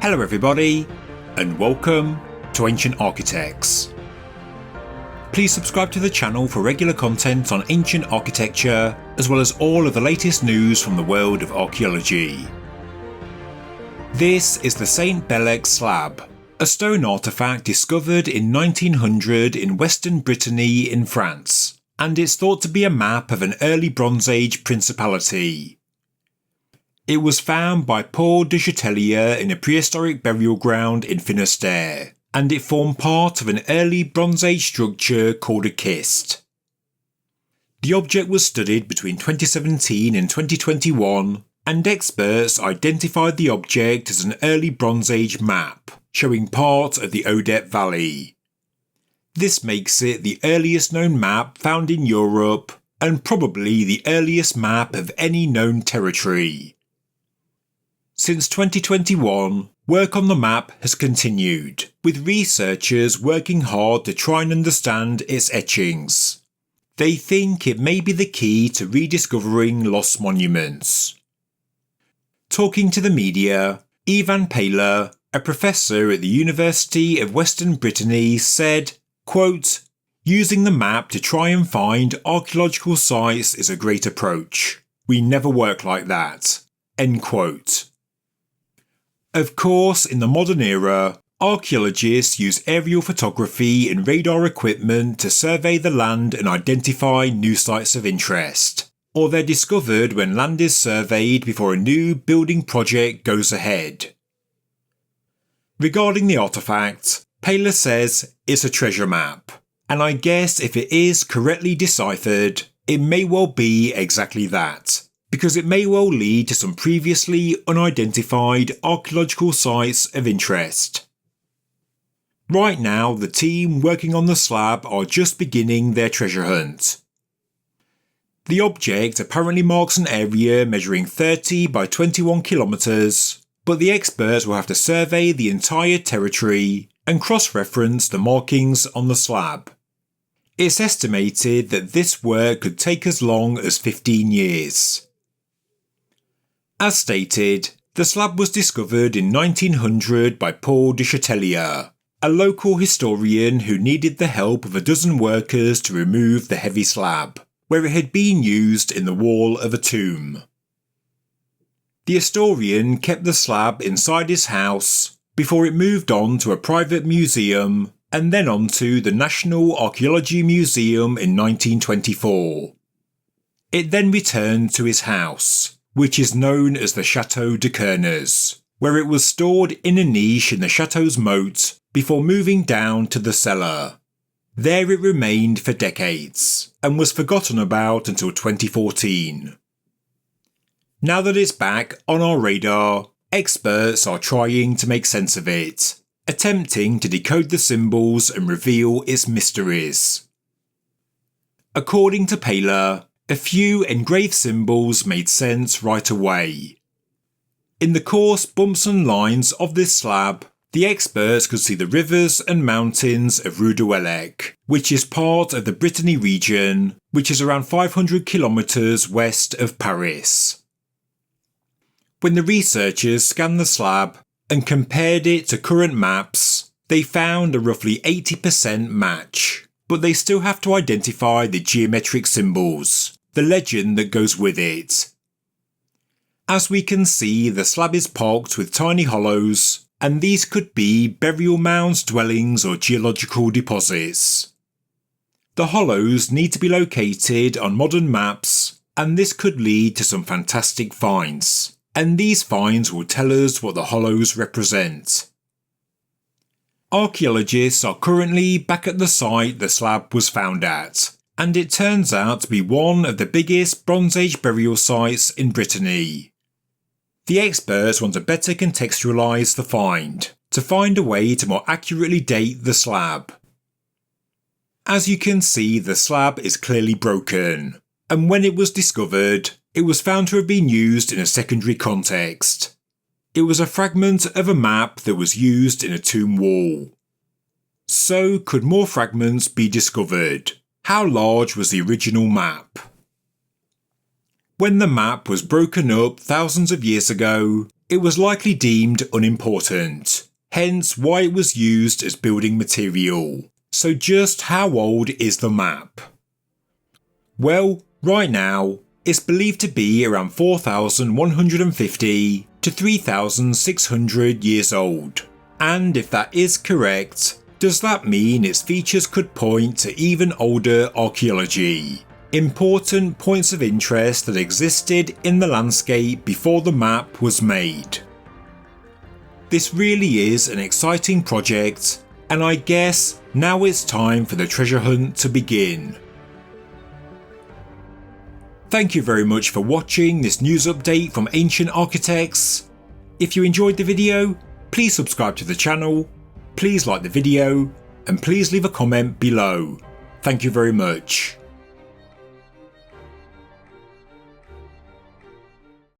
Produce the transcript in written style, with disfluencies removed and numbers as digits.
Hello everybody, and welcome to Ancient Architects. Please subscribe to the channel for regular content on ancient architecture, as well as all of the latest news from the world of archaeology. This is the Saint-Belec slab, a stone artefact discovered in 1900 in western Brittany in France, and it's thought to be a map of an early Bronze Age principality. It was found by Paul du Chatellier in a prehistoric burial ground in Finistere, and it formed part of an early Bronze Age structure called a cist. The object was studied between 2017 and 2021, and experts identified the object as an early Bronze Age map, showing part of the Odet Valley. This makes it the earliest known map found in Europe, and probably the earliest map of any known territory. Since 2021, work on the map has continued, with researchers working hard to try and understand its etchings. They think it may be the key to rediscovering lost monuments. Talking to the media, Ivan Paler, a professor at the University of Western Brittany, said, quote, "Using the map to try and find archaeological sites is a great approach. We never work like that." End quote. Of course, in the modern era, archaeologists use aerial photography and radar equipment to survey the land and identify new sites of interest, or they're discovered when land is surveyed before a new building project goes ahead. Regarding the artefact, Paler says it's a treasure map, and I guess if it is correctly deciphered, it may well be exactly that, because it may well lead to some previously unidentified archaeological sites of interest. Right now, the team working on the slab are just beginning their treasure hunt. The object apparently marks an area measuring 30 by 21 kilometres, but the experts will have to survey the entire territory and cross-reference the markings on the slab. It's estimated that this work could take as long as 15 years. As stated, the slab was discovered in 1900 by Paul du Chatellier, a local historian who needed the help of a dozen workers to remove the heavy slab, where it had been used in the wall of a tomb. The historian kept the slab inside his house before it moved on to a private museum and then on to the National Archaeology Museum in 1924. It then returned to his house, which is known as the Château de Kerners, where it was stored in a niche in the chateau's moat before moving down to the cellar. There it remained for decades, and was forgotten about until 2014. Now that it's back on our radar, experts are trying to make sense of it, attempting to decode the symbols and reveal its mysteries. According to Paler, a few engraved symbols made sense right away. In the coarse bumps and lines of this slab, the experts could see the rivers and mountains of Saint-Belec, which is part of the Brittany region, which is around 500 kilometres west of Paris. When the researchers scanned the slab and compared it to current maps, they found a roughly 80% match, but they still have to identify the geometric symbols, the legend that goes with it. As we can see, the slab is pocked with tiny hollows, and these could be burial mounds, dwellings, or geological deposits. The hollows need to be located on modern maps, and this could lead to some fantastic finds, and these finds will tell us what the hollows represent. Archaeologists are currently back at the site the slab was found at, and it turns out to be one of the biggest Bronze Age burial sites in Brittany. The experts want to better contextualise the find, to find a way to more accurately date the slab. As you can see, the slab is clearly broken, and when it was discovered, it was found to have been used in a secondary context. It was a fragment of a map that was used in a tomb wall. So, could more fragments be discovered? How large was the original map? When the map was broken up thousands of years ago, it was likely deemed unimportant, hence why it was used as building material. So just how old is the map? Well, right now, it's believed to be around 4,150 to 3,600 years old. And if that is correct, does that mean its features could point to even older archaeology? Important points of interest that existed in the landscape before the map was made. This really is an exciting project, and I guess now it's time for the treasure hunt to begin. Thank you very much for watching this news update from Ancient Architects. If you enjoyed the video, please subscribe to the channel, please like the video, and please leave a comment below. Thank you very much.